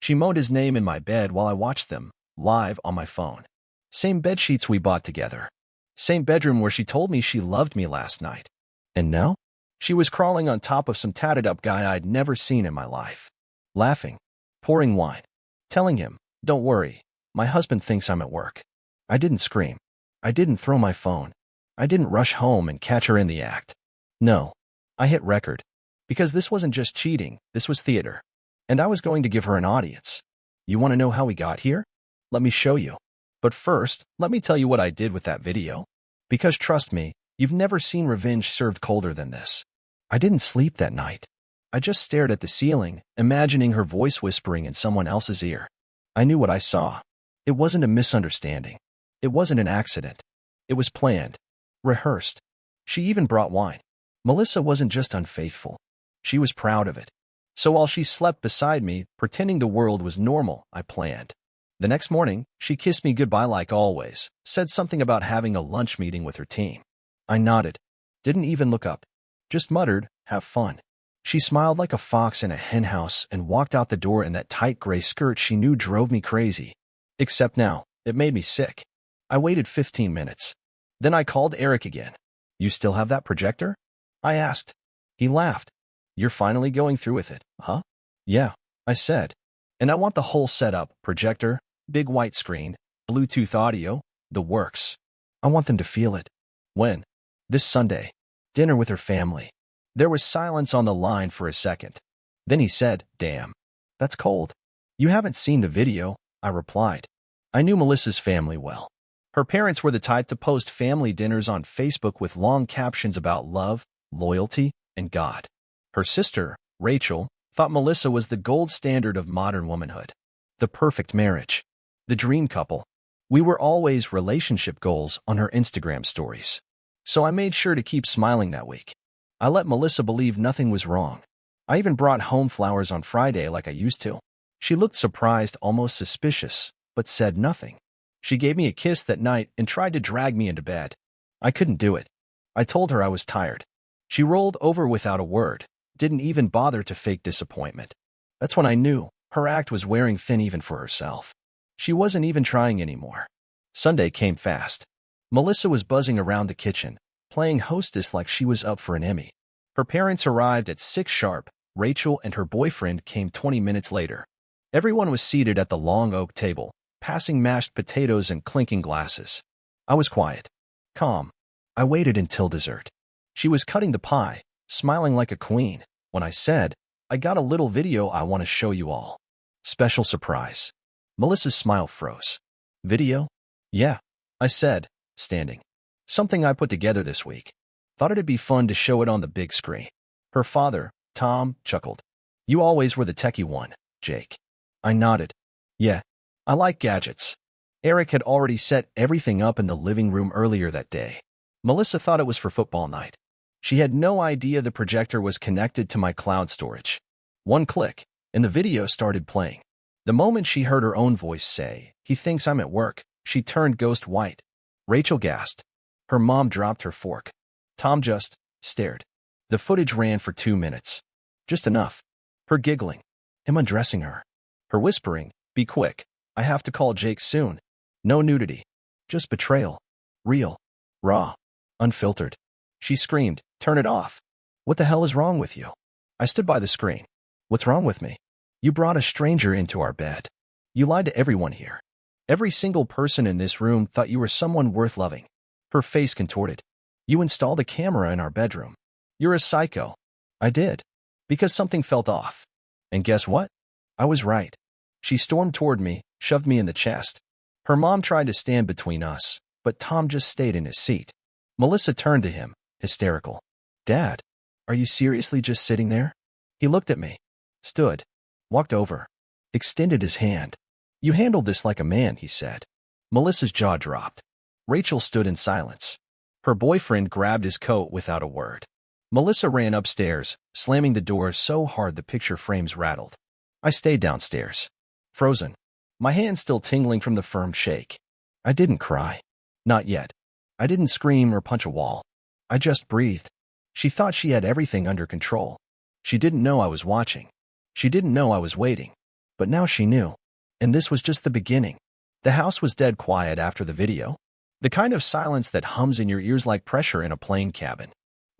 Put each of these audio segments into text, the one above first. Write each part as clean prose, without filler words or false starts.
She moaned his name in my bed while I watched them, live on my phone. Same bedsheets we bought together. Same bedroom where she told me she loved me last night. And now? She was crawling on top of some tatted-up guy I'd never seen in my life. Laughing. Pouring wine. Telling him, "Don't worry, my husband thinks I'm at work." I didn't scream. I didn't throw my phone. I didn't rush home and catch her in the act. No. I hit record. Because this wasn't just cheating, this was theater. And I was going to give her an audience. You want to know how we got here? Let me show you. But first, let me tell you what I did with that video. Because trust me, you've never seen revenge served colder than this. I didn't sleep that night. I just stared at the ceiling, imagining her voice whispering in someone else's ear. I knew what I saw. It wasn't a misunderstanding. It wasn't an accident. It was planned. Rehearsed. She even brought wine. Melissa wasn't just unfaithful. She was proud of it. So while she slept beside me, pretending the world was normal, I planned. The next morning, she kissed me goodbye like always, said something about having a lunch meeting with her team. I nodded. Didn't even look up. Just muttered, "Have fun." She smiled like a fox in a henhouse and walked out the door in that tight gray skirt she knew drove me crazy. Except now, it made me sick. I waited 15 minutes. Then I called Eric again. "You still have that projector?" I asked. He laughed. "You're finally going through with it, huh?" "Yeah," I said. "And I want the whole setup, projector, big white screen, Bluetooth audio, the works. I want them to feel it." "When?" "This Sunday. Dinner with her family." There was silence on the line for a second. Then he said, "Damn. That's cold." "You haven't seen the video," I replied. I knew Melissa's family well. Her parents were the type to post family dinners on Facebook with long captions about love, loyalty, and God. Her sister, Rachel, thought Melissa was the gold standard of modern womanhood. The perfect marriage. The dream couple. We were always relationship goals on her Instagram stories. So I made sure to keep smiling that week. I let Melissa believe nothing was wrong. I even brought home flowers on Friday like I used to. She looked surprised, almost suspicious, but said nothing. She gave me a kiss that night and tried to drag me into bed. I couldn't do it. I told her I was tired. She rolled over without a word, didn't even bother to fake disappointment. That's when I knew her act was wearing thin even for herself. She wasn't even trying anymore. Sunday came fast. Melissa was buzzing around the kitchen, playing hostess like she was up for an Emmy. Her parents arrived at 6 sharp. Rachel and her boyfriend came 20 minutes later. Everyone was seated at the long oak table, passing mashed potatoes and clinking glasses. I was quiet. Calm. I waited until dessert. She was cutting the pie, smiling like a queen, when I said, "I got a little video I want to show you all. Special surprise." Melissa's smile froze. "Video?" "Yeah," I said, standing. "Something I put together this week. Thought it'd be fun to show it on the big screen." Her father, Tom, chuckled. "You always were the techie one, Jake." I nodded. "Yeah, I like gadgets." Eric had already set everything up in the living room earlier that day. Melissa thought it was for football night. She had no idea the projector was connected to my cloud storage. One click, and the video started playing. The moment she heard her own voice say, "He thinks I'm at work," she turned ghost white. Rachel gasped. Her mom dropped her fork. Tom just stared. The footage ran for 2 minutes. Just enough. Her giggling. Him undressing her. Her whispering, "Be quick. I have to call Jake soon." No nudity. Just betrayal. Real. Raw. Unfiltered. She screamed, "Turn it off. What the hell is wrong with you?" I stood by the screen. "What's wrong with me? You brought a stranger into our bed. You lied to everyone here. Every single person in this room thought you were someone worth loving." Her face contorted. "You installed a camera in our bedroom. You're a psycho." I did. Because something felt off. And guess what? I was right. She stormed toward me, shoved me in the chest. Her mom tried to stand between us, but Tom just stayed in his seat. Melissa turned to him, hysterical. "Dad, are you seriously just sitting there?" He looked at me, stood, walked over, extended his hand. "You handled this like a man," he said. Melissa's jaw dropped. Rachel stood in silence. Her boyfriend grabbed his coat without a word. Melissa ran upstairs, slamming the door so hard the picture frames rattled. I stayed downstairs, frozen, my hands still tingling from the firm shake. I didn't cry. Not yet. I didn't scream or punch a wall. I just breathed. She thought she had everything under control. She didn't know I was watching. She didn't know I was waiting. But now she knew. And this was just the beginning. The house was dead quiet after the video. The kind of silence that hums in your ears like pressure in a plane cabin.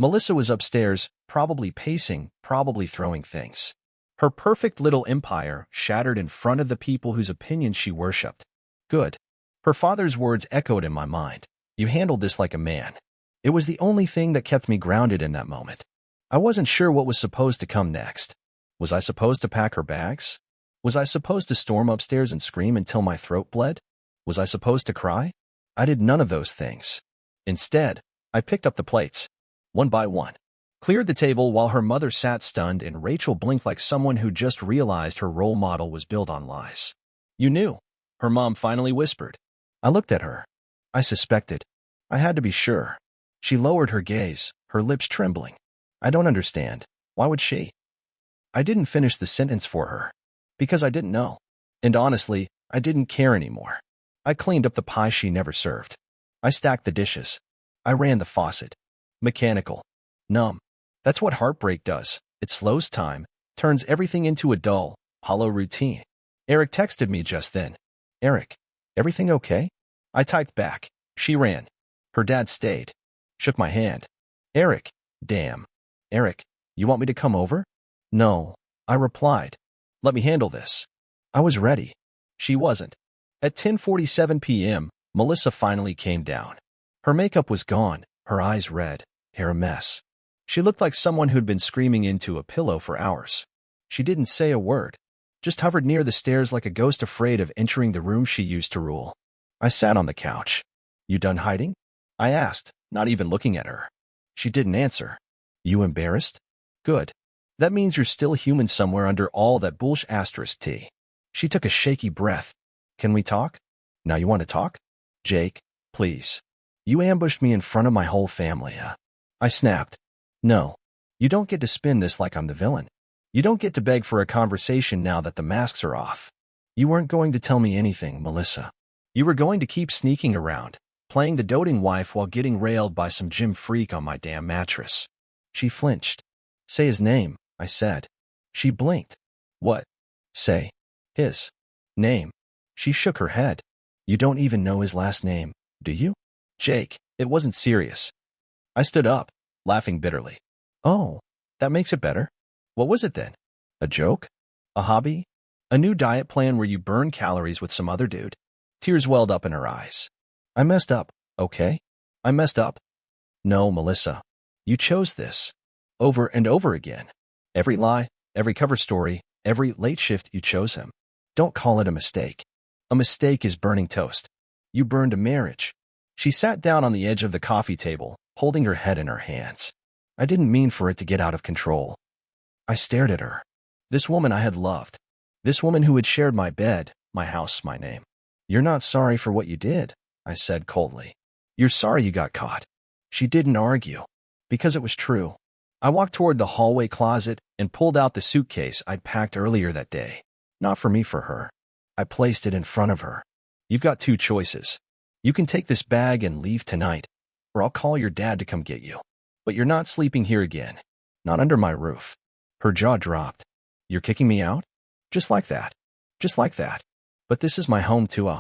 Melissa was upstairs, probably pacing, probably throwing things. Her perfect little empire shattered in front of the people whose opinions she worshipped. Good. Her father's words echoed in my mind. You handled this like a man. It was the only thing that kept me grounded in that moment. I wasn't sure what was supposed to come next. Was I supposed to pack her bags? Was I supposed to storm upstairs and scream until my throat bled? Was I supposed to cry? I did none of those things. Instead, I picked up the plates, one by one, cleared the table while her mother sat stunned, and Rachel blinked like someone who just realized her role model was built on lies. You knew, her mom finally whispered. I looked at her. I suspected. I had to be sure. She lowered her gaze, her lips trembling. I don't understand. Why would she? I didn't finish the sentence for her. Because I didn't know. And honestly, I didn't care anymore. I cleaned up the pie she never served. I stacked the dishes. I ran the faucet. Mechanical. Numb. That's what heartbreak does. It slows time, turns everything into a dull, hollow routine. Eric texted me just then. Eric, everything okay? I typed back. She ran. Her dad stayed. Shook my hand. Eric, damn. Eric, you want me to come over? No. I replied. Let me handle this. I was ready. She wasn't. At 10:47 p.m., Melissa finally came down. Her makeup was gone, her eyes red, hair a mess. She looked like someone who'd been screaming into a pillow for hours. She didn't say a word, just hovered near the stairs like a ghost afraid of entering the room she used to rule. I sat on the couch. You done hiding? I asked, not even looking at her. She didn't answer. You embarrassed? Good. That means you're still human somewhere under all that bullshit asterisk T. She took a shaky breath. Can we talk? Now you want to talk? Jake, please. You ambushed me in front of my whole family. I snapped. No. You don't get to spin this like I'm the villain. You don't get to beg for a conversation now that the masks are off. You weren't going to tell me anything, Melissa. You were going to keep sneaking around, playing the doting wife while getting railed by some gym freak on my damn mattress. She flinched. Say his name, I said. She blinked. What? Say. His name. She shook her head. You don't even know his last name, do you? Jake, it wasn't serious. I stood up, laughing bitterly. Oh, that makes it better. What was it then? A joke? A hobby? A new diet plan where you burn calories with some other dude? Tears welled up in her eyes. I messed up, okay? I messed up. No, Melissa. You chose this. Over and over again. Every lie, every cover story, every late shift, you chose him. Don't call it a mistake. A mistake is burning toast. You burned a marriage. She sat down on the edge of the coffee table, holding her head in her hands. I didn't mean for it to get out of control. I stared at her. This woman I had loved. This woman who had shared my bed, my house, my name. You're not sorry for what you did, I said coldly. You're sorry you got caught. She didn't argue. Because it was true. I walked toward the hallway closet and pulled out the suitcase I'd packed earlier that day. Not for me, for her. I placed it in front of her. You've got two choices. You can take this bag and leave tonight, or I'll call your dad to come get you. But you're not sleeping here again. Not under my roof. Her jaw dropped. You're kicking me out? Just like that. Just like that. But this is my home too.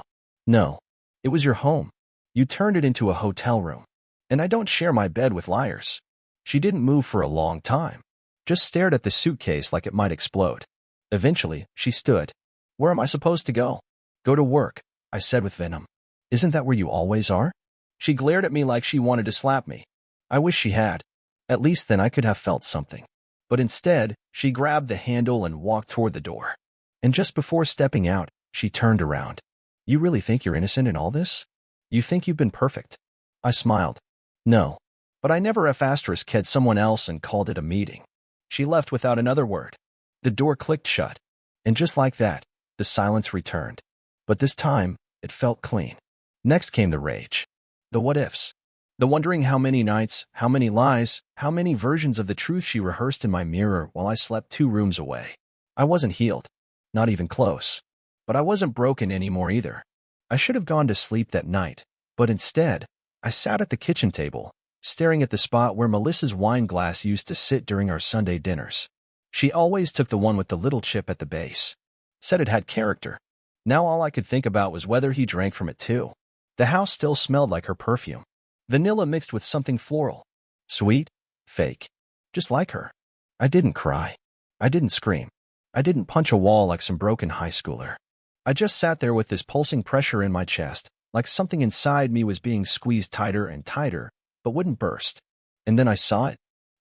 No. It was your home. You turned it into a hotel room. And I don't share my bed with liars. She didn't move for a long time. Just stared at the suitcase like it might explode. Eventually, she stood. Where am I supposed to go? Go to work, I said with venom. Isn't that where you always are? She glared at me like she wanted to slap me. I wish she had. At least then I could have felt something. But instead, she grabbed the handle and walked toward the door. And just before stepping out, she turned around. You really think you're innocent in all this? You think you've been perfect? I smiled. No. But I never had someone else and called it a meeting. She left without another word. The door clicked shut. And just like that, the silence returned. But this time, it felt clean. Next came the rage. The what-ifs. The wondering how many nights, how many lies, how many versions of the truth she rehearsed in my mirror while I slept 2 rooms away. I wasn't healed. Not even close. But I wasn't broken anymore either. I should have gone to sleep that night. But instead, I sat at the kitchen table, staring at the spot where Melissa's wine glass used to sit during our Sunday dinners. She always took the one with the little chip at the base. said it had character. Now all I could think about was whether he drank from it too. The house still smelled like her perfume. Vanilla mixed with something floral. Sweet, fake, just like her. I didn't cry. I didn't scream. I didn't punch a wall like some broken high schooler. I just sat there with this pulsing pressure in my chest, like something inside me was being squeezed tighter and tighter, but wouldn't burst. And then I saw it.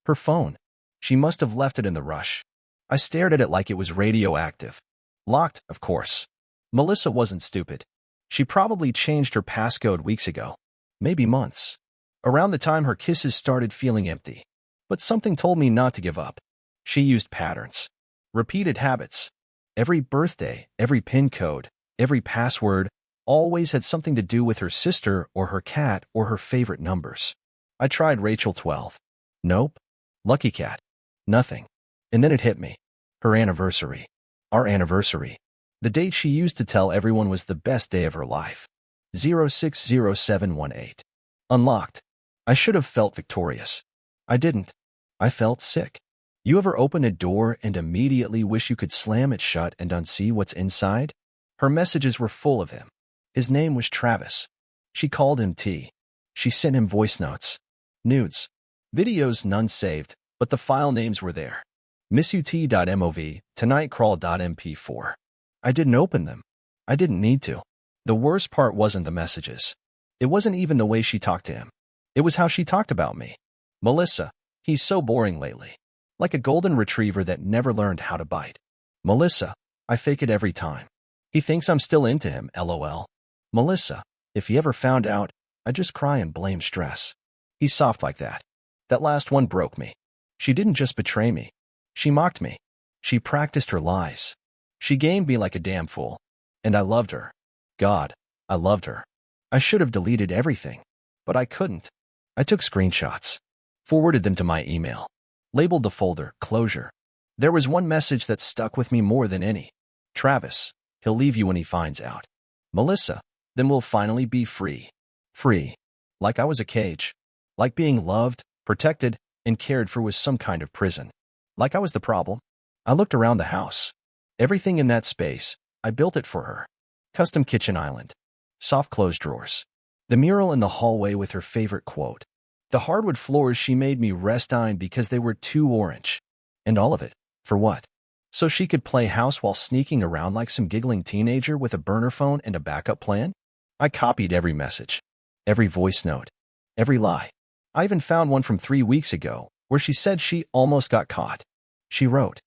Her phone. She must have left it in the rush. I stared at it like it was radioactive. Locked, of course. Melissa wasn't stupid. She probably changed her passcode weeks ago. Maybe months. Around the time her kisses started feeling empty. But something told me not to give up. She used patterns. Repeated habits. Every birthday, every PIN code, every password always had something to do with her sister or her cat or her favorite numbers. I tried Rachel 12. Nope. Lucky Cat. Nothing. And then it hit me. Her anniversary. Our anniversary. The date she used to tell everyone was the best day of her life. 060718. Unlocked. I should have felt victorious. I didn't. I felt sick. You ever open a door and immediately wish you could slam it shut and unsee what's inside? Her messages were full of him. His name was Travis. She called him T. She sent him voice notes. Nudes. Videos none saved, but the file names were there. missut.mov, tonightcrawl.mp4. I didn't open them. I didn't need to. The worst part wasn't the messages. It wasn't even the way she talked to him. It was how she talked about me. Melissa, he's so boring lately. Like a golden retriever that never learned how to bite. Melissa, I fake it every time. He thinks I'm still into him, lol. Melissa, if he ever found out, I'd just cry and blame stress. He's soft like that. That last one broke me. She didn't just betray me. She mocked me. She practiced her lies. She gamed me like a damn fool. And I loved her. God, I loved her. I should have deleted everything. But I couldn't. I took screenshots. Forwarded them to my email. Labeled the folder, closure. There was one message that stuck with me more than any. Travis, he'll leave you when he finds out. Melissa, then we'll finally be free. Free. Like I was a cage. Like being loved, protected, and cared for was some kind of prison. Like I was the problem. I looked around the house. Everything in that space, I built it for her. Custom kitchen island. Soft closed drawers. The mural in the hallway with her favorite quote. The hardwood floors she made me rest on because they were too orange. And all of it. For what? So she could play house while sneaking around like some giggling teenager with a burner phone and a backup plan? I copied every message. Every voice note. Every lie. I even found one from 3 weeks ago where she said she almost got caught. She wrote,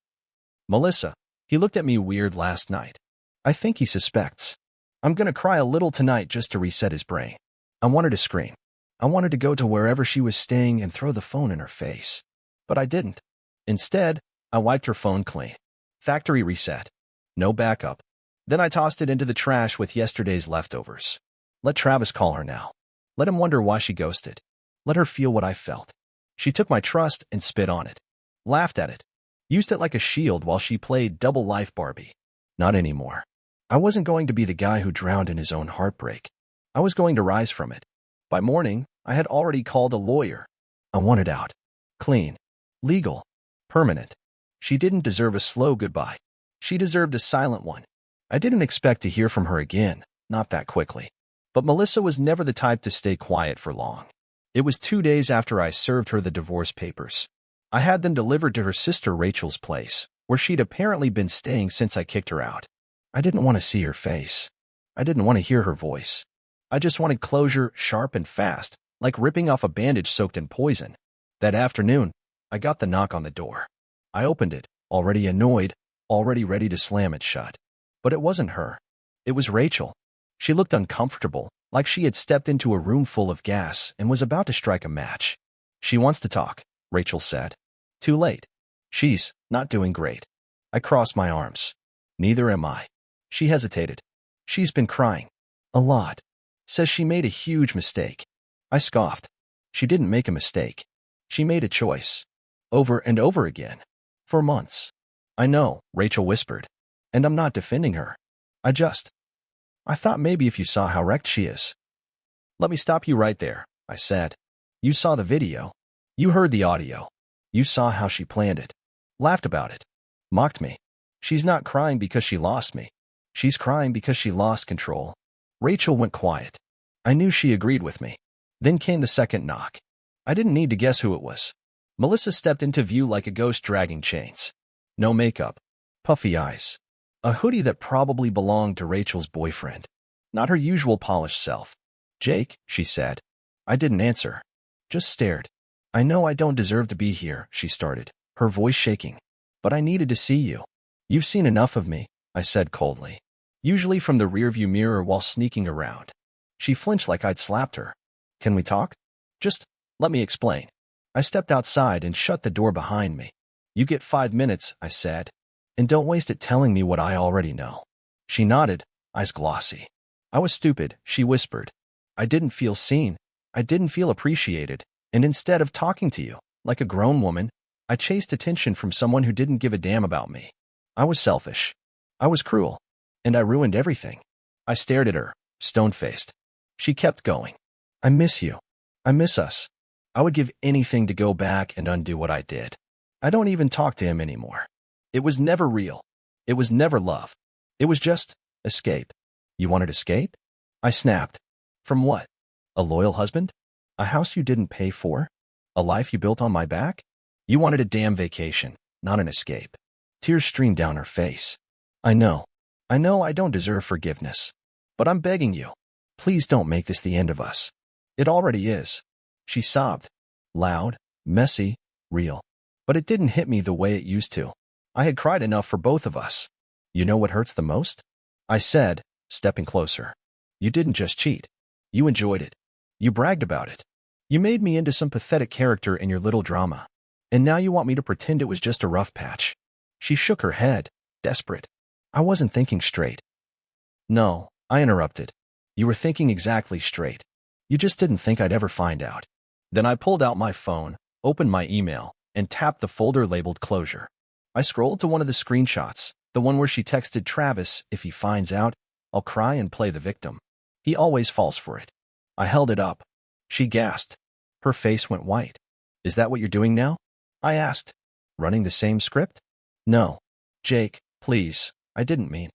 Melissa, he looked at me weird last night. I think he suspects. I'm gonna cry a little tonight just to reset his brain. I wanted to scream. I wanted to go to wherever she was staying and throw the phone in her face. But I didn't. Instead, I wiped her phone clean. Factory reset. No backup. Then I tossed it into the trash with yesterday's leftovers. Let Travis call her now. Let him wonder why she ghosted. Let her feel what I felt. She took my trust and spit on it. Laughed at it. Used it like a shield while she played double life Barbie. Not anymore. I wasn't going to be the guy who drowned in his own heartbreak. I was going to rise from it. By morning, I had already called a lawyer. I wanted out. Clean. Legal. Permanent. She didn't deserve a slow goodbye. She deserved a silent one. I didn't expect to hear from her again, not that quickly. But Melissa was never the type to stay quiet for long. It was 2 days after I served her the divorce papers. I had them delivered to her sister Rachel's place, where she'd apparently been staying since I kicked her out. I didn't want to see her face. I didn't want to hear her voice. I just wanted closure, sharp and fast, like ripping off a bandage soaked in poison. That afternoon, I got the knock on the door. I opened it, already annoyed, already ready to slam it shut. But it wasn't her. It was Rachel. She looked uncomfortable, like she had stepped into a room full of gas and was about to strike a match. She wants to talk, Rachel said. Too late. She's not doing great. I crossed my arms. Neither am I. She hesitated. She's been crying. A lot. Says she made a huge mistake. I scoffed. She didn't make a mistake. She made a choice. Over and over again. For months. I know, Rachel whispered. And I'm not defending her. I thought maybe if you saw how wrecked she is. Let me stop you right there, I said. You saw the video. You heard the audio. You saw how she planned it. Laughed about it. Mocked me. She's not crying because she lost me. She's crying because she lost control. Rachel went quiet. I knew she agreed with me. Then came the second knock. I didn't need to guess who it was. Melissa stepped into view like a ghost dragging chains. No makeup. Puffy eyes. A hoodie that probably belonged to Rachel's boyfriend. Not her usual polished self. "Jake," she said. I didn't answer. Just stared. "I know I don't deserve to be here," she started, her voice shaking. "But I needed to see you." "You've seen enough of me," I said coldly. Usually from the rearview mirror while sneaking around. She flinched like I'd slapped her. "Can we talk?" "Just let me explain." I stepped outside and shut the door behind me. "You get 5 minutes," I said. "And don't waste it telling me what I already know." She nodded, eyes glossy. "I was stupid," she whispered. "I didn't feel seen. I didn't feel appreciated. And instead of talking to you, like a grown woman, I chased attention from someone who didn't give a damn about me. I was selfish. I was cruel. And I ruined everything." I stared at her, stone-faced. She kept going. "I miss you. I miss us. I would give anything to go back and undo what I did. I don't even talk to him anymore. It was never real. It was never love. It was just escape." "You wanted escape?" I snapped. "From what? A loyal husband? A house you didn't pay for? A life you built on my back? You wanted a damn vacation, not an escape." Tears streamed down her face. I know I don't deserve forgiveness. But I'm begging you. Please don't make this the end of us. It already is." She sobbed. Loud, messy, real. But it didn't hit me the way it used to. I had cried enough for both of us. "You know what hurts the most?" I said, stepping closer. "You didn't just cheat. You enjoyed it. You bragged about it. You made me into some pathetic character in your little drama. And now you want me to pretend it was just a rough patch." She shook her head, desperate. I wasn't thinking straight. "No," I interrupted. "You were thinking exactly straight. You just didn't think I'd ever find out." Then I pulled out my phone, opened my email, and tapped the folder labeled closure. I scrolled to one of the screenshots, the one where she texted Travis, "If he finds out, I'll cry and play the victim. He always falls for it." I held it up. She gasped. Her face went white. "Is that what you're doing now?" I asked. "Running the same script?" "No. Jake, please, I didn't mean."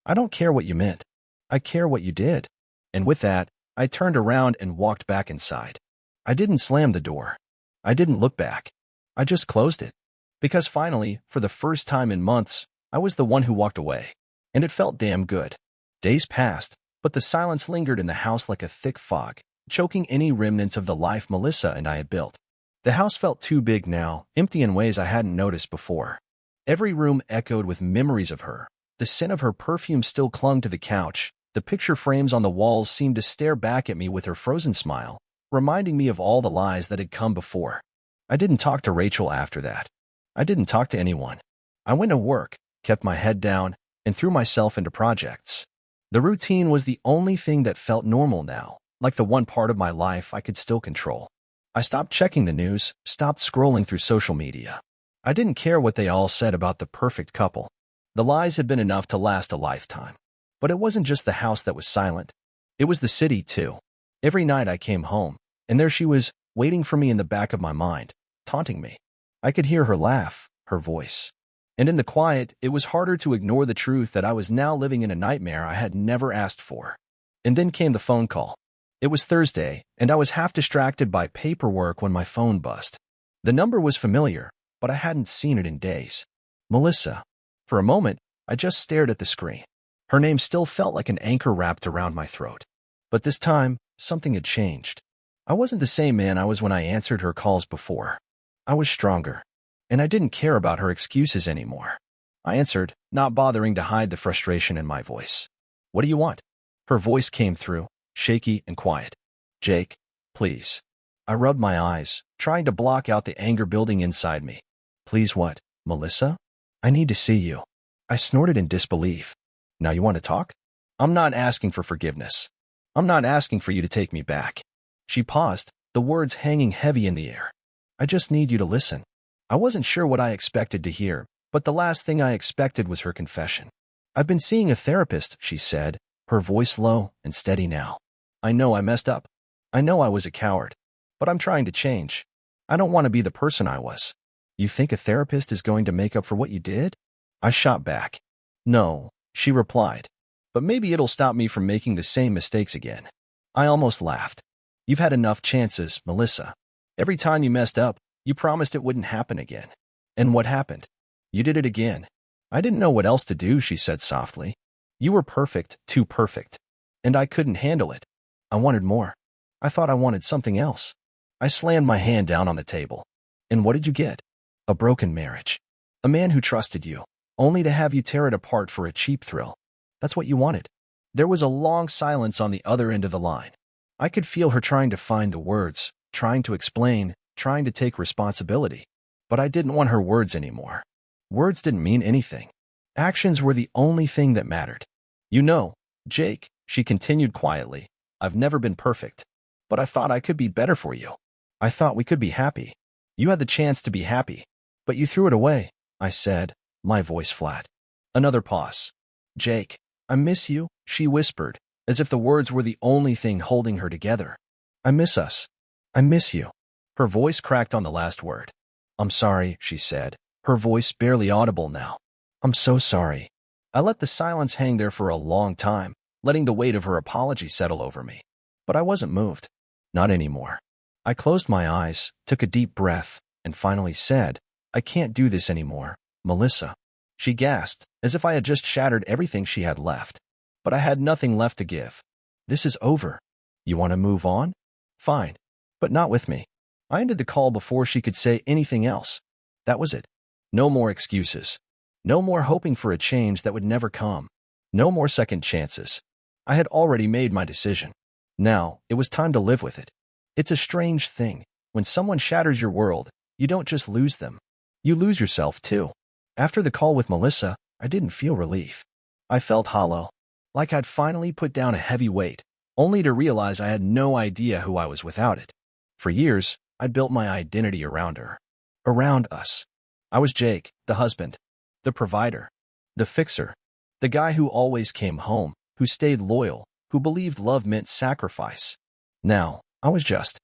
"I don't care what you meant. I care what you did." And with that, I turned around and walked back inside. I didn't slam the door. I didn't look back. I just closed it. Because finally, for the first time in months, I was the one who walked away. And it felt damn good. Days passed, but the silence lingered in the house like a thick fog, choking any remnants of the life Melissa and I had built. The house felt too big now, empty in ways I hadn't noticed before. Every room echoed with memories of her. The scent of her perfume still clung to the couch. The picture frames on the walls seemed to stare back at me with her frozen smile, reminding me of all the lies that had come before. I didn't talk to Rachel after that. I didn't talk to anyone. I went to work, kept my head down, and threw myself into projects. The routine was the only thing that felt normal now, like the one part of my life I could still control. I stopped checking the news, stopped scrolling through social media. I didn't care what they all said about the perfect couple. The lies had been enough to last a lifetime. But it wasn't just the house that was silent. It was the city, too. Every night I came home, and there she was, waiting for me in the back of my mind, taunting me. I could hear her laugh, her voice. And in the quiet, it was harder to ignore the truth that I was now living in a nightmare I had never asked for. And then came the phone call. It was Thursday, and I was half distracted by paperwork when my phone buzzed. The number was familiar, but I hadn't seen it in days. Melissa. For a moment, I just stared at the screen. Her name still felt like an anchor wrapped around my throat. But this time, something had changed. I wasn't the same man I was when I answered her calls before. I was stronger, and I didn't care about her excuses anymore. I answered, not bothering to hide the frustration in my voice. "What do you want?" Her voice came through, shaky and quiet. "Jake, please." I rubbed my eyes, trying to block out the anger building inside me. "Please what, Melissa? I need to see you." I snorted in disbelief. "Now you want to talk?" "I'm not asking for forgiveness. I'm not asking for you to take me back." She paused, the words hanging heavy in the air. "I just need you to listen." I wasn't sure what I expected to hear, but the last thing I expected was her confession. "I've been seeing a therapist," she said, her voice low and steady now. "I know I messed up. I know I was a coward. But I'm trying to change. I don't want to be the person I was." "You think a therapist is going to make up for what you did?" I shot back. No, she replied. But maybe it'll stop me from making the same mistakes again. I almost laughed. You've had enough chances, Melissa. Every time you messed up, you promised it wouldn't happen again. And what happened? You did it again. I didn't know what else to do, she said softly. You were perfect, too perfect. And I couldn't handle it. I wanted more. I thought I wanted something else. I slammed my hand down on the table. And what did you get? A broken marriage. A man who trusted you, only to have you tear it apart for a cheap thrill. That's what you wanted. There was a long silence on the other end of the line. I could feel her trying to find the words, trying to explain, trying to take responsibility. But I didn't want her words anymore. Words didn't mean anything. Actions were the only thing that mattered. You know, Jake, she continued quietly, I've never been perfect. But I thought I could be better for you. I thought we could be happy. You had the chance to be happy. But you threw it away, I said, my voice flat. Another pause. Jake, I miss you, she whispered, as if the words were the only thing holding her together. I miss us. I miss you. Her voice cracked on the last word. I'm sorry, she said, her voice barely audible now. I'm so sorry. I let the silence hang there for a long time, letting the weight of her apology settle over me. But I wasn't moved. Not anymore. I closed my eyes, took a deep breath, and finally said, I can't do this anymore, Melissa. She gasped, as if I had just shattered everything she had left. But I had nothing left to give. This is over. You want to move on? Fine. But not with me. I ended the call before she could say anything else. That was it. No more excuses. No more hoping for a change that would never come. No more second chances. I had already made my decision. Now, it was time to live with it. It's a strange thing. When someone shatters your world, you don't just lose them. You lose yourself, too. After the call with Melissa, I didn't feel relief. I felt hollow, like I'd finally put down a heavy weight, only to realize I had no idea who I was without it. For years, I'd built my identity around her. Around us. I was Jake, the husband, the provider, the fixer, the guy who always came home, who stayed loyal, who believed love meant sacrifice. Now, I was just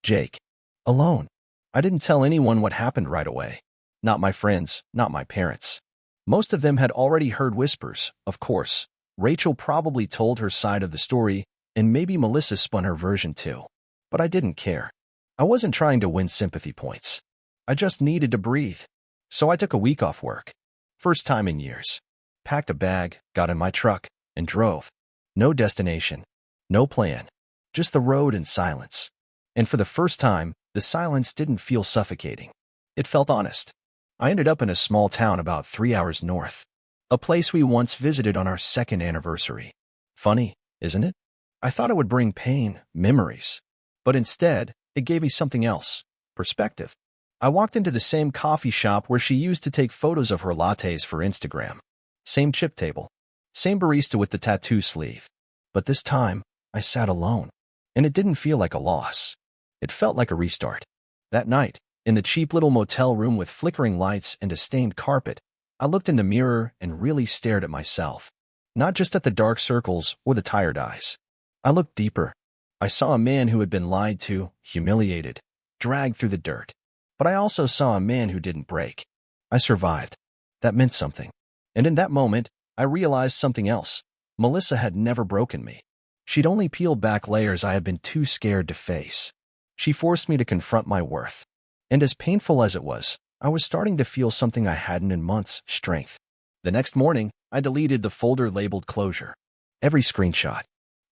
Jake. Alone. I didn't tell anyone what happened right away. Not my friends, not my parents. Most of them had already heard whispers, of course. Rachel probably told her side of the story, and maybe Melissa spun her version too. But I didn't care. I wasn't trying to win sympathy points. I just needed to breathe. So I took a week off work. First time in years. Packed a bag, got in my truck, and drove. No destination. No plan. Just the road and silence. And for the first time, the silence didn't feel suffocating. It felt honest. I ended up in a small town about 3 hours north. A place we once visited on our second anniversary. Funny, isn't it? I thought it would bring pain, memories. But instead, it gave me something else. Perspective. I walked into the same coffee shop where she used to take photos of her lattes for Instagram. Same chip table. Same barista with the tattoo sleeve. But this time, I sat alone. And it didn't feel like a loss. It felt like a restart. That night, in the cheap little motel room with flickering lights and a stained carpet, I looked in the mirror and really stared at myself. Not just at the dark circles or the tired eyes. I looked deeper. I saw a man who had been lied to, humiliated, dragged through the dirt. But I also saw a man who didn't break. I survived. That meant something. And in that moment, I realized something else. Melissa had never broken me. She'd only peeled back layers I had been too scared to face. She forced me to confront my worth. And as painful as it was, I was starting to feel something I hadn't in months, strength. The next morning, I deleted the folder labeled closure. Every screenshot,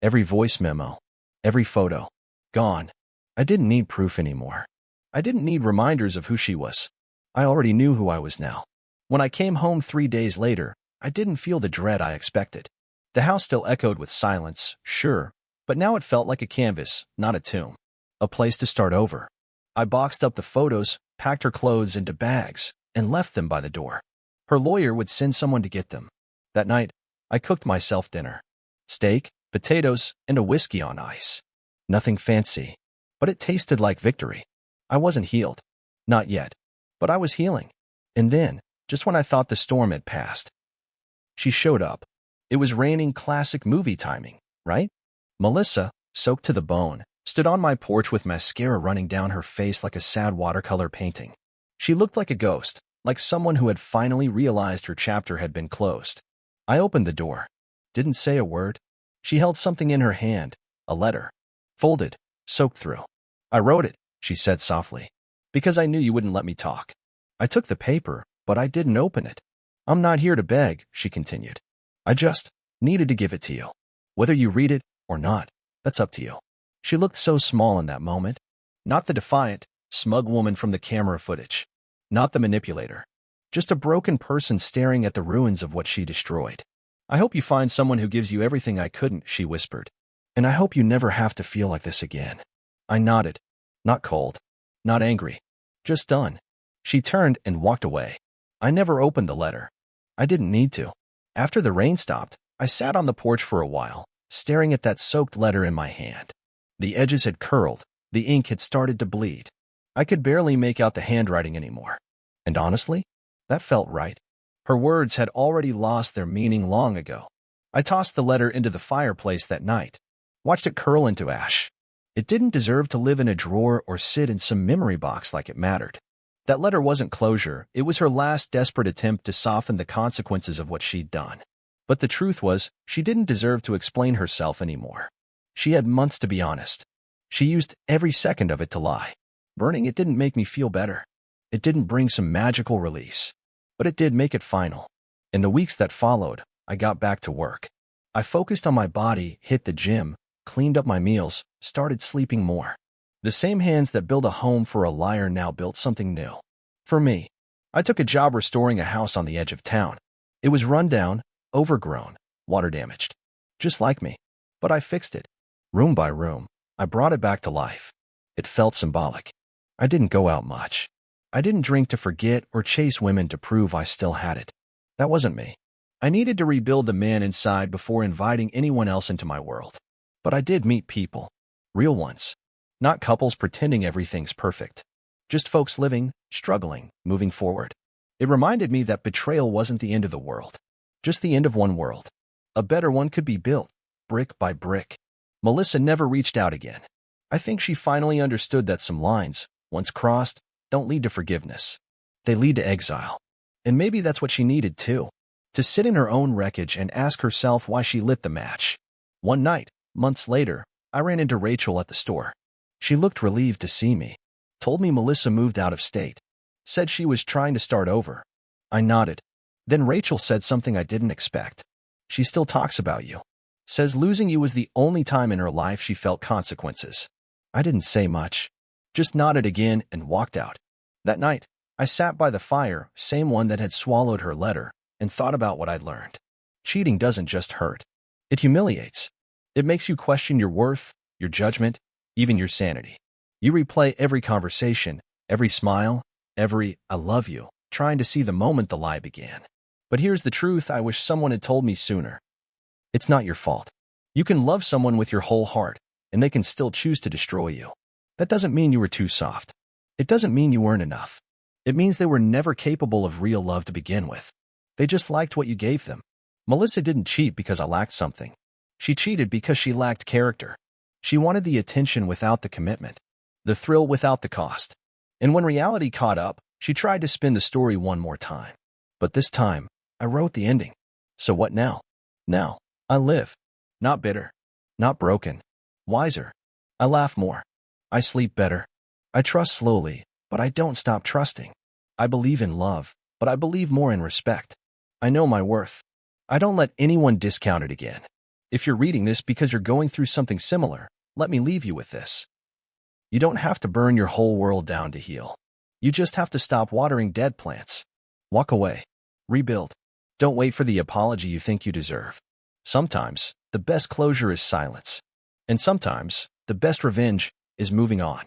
every voice memo, every photo. Gone. I didn't need proof anymore. I didn't need reminders of who she was. I already knew who I was now. When I came home 3 days later, I didn't feel the dread I expected. The house still echoed with silence, sure, but now it felt like a canvas, not a tomb. A place to start over. I boxed up the photos, packed her clothes into bags, and left them by the door. Her lawyer would send someone to get them. That night, I cooked myself dinner. Steak, potatoes, and a whiskey on ice. Nothing fancy, but it tasted like victory. I wasn't healed. Not yet. But I was healing. And then, just when I thought the storm had passed, she showed up. It was raining classic movie timing, right? Melissa, soaked to the bone, stood on my porch with mascara running down her face like a sad watercolor painting. She looked like a ghost, like someone who had finally realized her chapter had been closed. I opened the door. Didn't say a word. She held something in her hand, a letter. Folded, soaked through. I wrote it, she said softly, because I knew you wouldn't let me talk. I took the paper, but I didn't open it. I'm not here to beg, she continued. I just needed to give it to you. Whether you read it or not, that's up to you. She looked so small in that moment. Not the defiant, smug woman from the camera footage. Not the manipulator. Just a broken person staring at the ruins of what she destroyed. I hope you find someone who gives you everything I couldn't, she whispered. And I hope you never have to feel like this again. I nodded. Not cold. Not angry. Just done. She turned and walked away. I never opened the letter. I didn't need to. After the rain stopped, I sat on the porch for a while, staring at that soaked letter in my hand. The edges had curled. The ink had started to bleed. I could barely make out the handwriting anymore. And honestly, that felt right. Her words had already lost their meaning long ago. I tossed the letter into the fireplace that night, watched it curl into ash. It didn't deserve to live in a drawer or sit in some memory box like it mattered. That letter wasn't closure, it was her last desperate attempt to soften the consequences of what she'd done. But the truth was, she didn't deserve to explain herself anymore. She had months to be honest. She used every second of it to lie. Burning it didn't make me feel better. It didn't bring some magical release. But it did make it final. In the weeks that followed, I got back to work. I focused on my body, hit the gym, cleaned up my meals, started sleeping more. The same hands that built a home for a liar now built something new. For me, I took a job restoring a house on the edge of town. It was run down, overgrown, water damaged. Just like me. But I fixed it. Room by room, I brought it back to life. It felt symbolic. I didn't go out much. I didn't drink to forget or chase women to prove I still had it. That wasn't me. I needed to rebuild the man inside before inviting anyone else into my world. But I did meet people. Real ones. Not couples pretending everything's perfect. Just folks living, struggling, moving forward. It reminded me that betrayal wasn't the end of the world. Just the end of one world. A better one could be built, brick by brick. Melissa never reached out again. I think she finally understood that some lines, once crossed, don't lead to forgiveness. They lead to exile. And maybe that's what she needed too. To sit in her own wreckage and ask herself why she lit the match. One night, months later, I ran into Rachel at the store. She looked relieved to see me. Told me Melissa moved out of state. Said she was trying to start over. I nodded. Then Rachel said something I didn't expect. She still talks about you. Says losing you was the only time in her life she felt consequences. I didn't say much. Just nodded again and walked out. That night, I sat by the fire, same one that had swallowed her letter, and thought about what I'd learned. Cheating doesn't just hurt. It humiliates. It makes you question your worth, your judgment, even your sanity. You replay every conversation, every smile, every "I love you," trying to see the moment the lie began. But here's the truth I wish someone had told me sooner. It's not your fault. You can love someone with your whole heart, and they can still choose to destroy you. That doesn't mean you were too soft. It doesn't mean you weren't enough. It means they were never capable of real love to begin with. They just liked what you gave them. Melissa didn't cheat because I lacked something. She cheated because she lacked character. She wanted the attention without the commitment, the thrill without the cost. And when reality caught up, she tried to spin the story one more time. But this time, I wrote the ending. So what now? Now, I live. Not bitter. Not broken. Wiser. I laugh more. I sleep better. I trust slowly, but I don't stop trusting. I believe in love, but I believe more in respect. I know my worth. I don't let anyone discount it again. If you're reading this because you're going through something similar, let me leave you with this. You don't have to burn your whole world down to heal. You just have to stop watering dead plants. Walk away. Rebuild. Don't wait for the apology you think you deserve. Sometimes, the best closure is silence. And sometimes, the best revenge is moving on.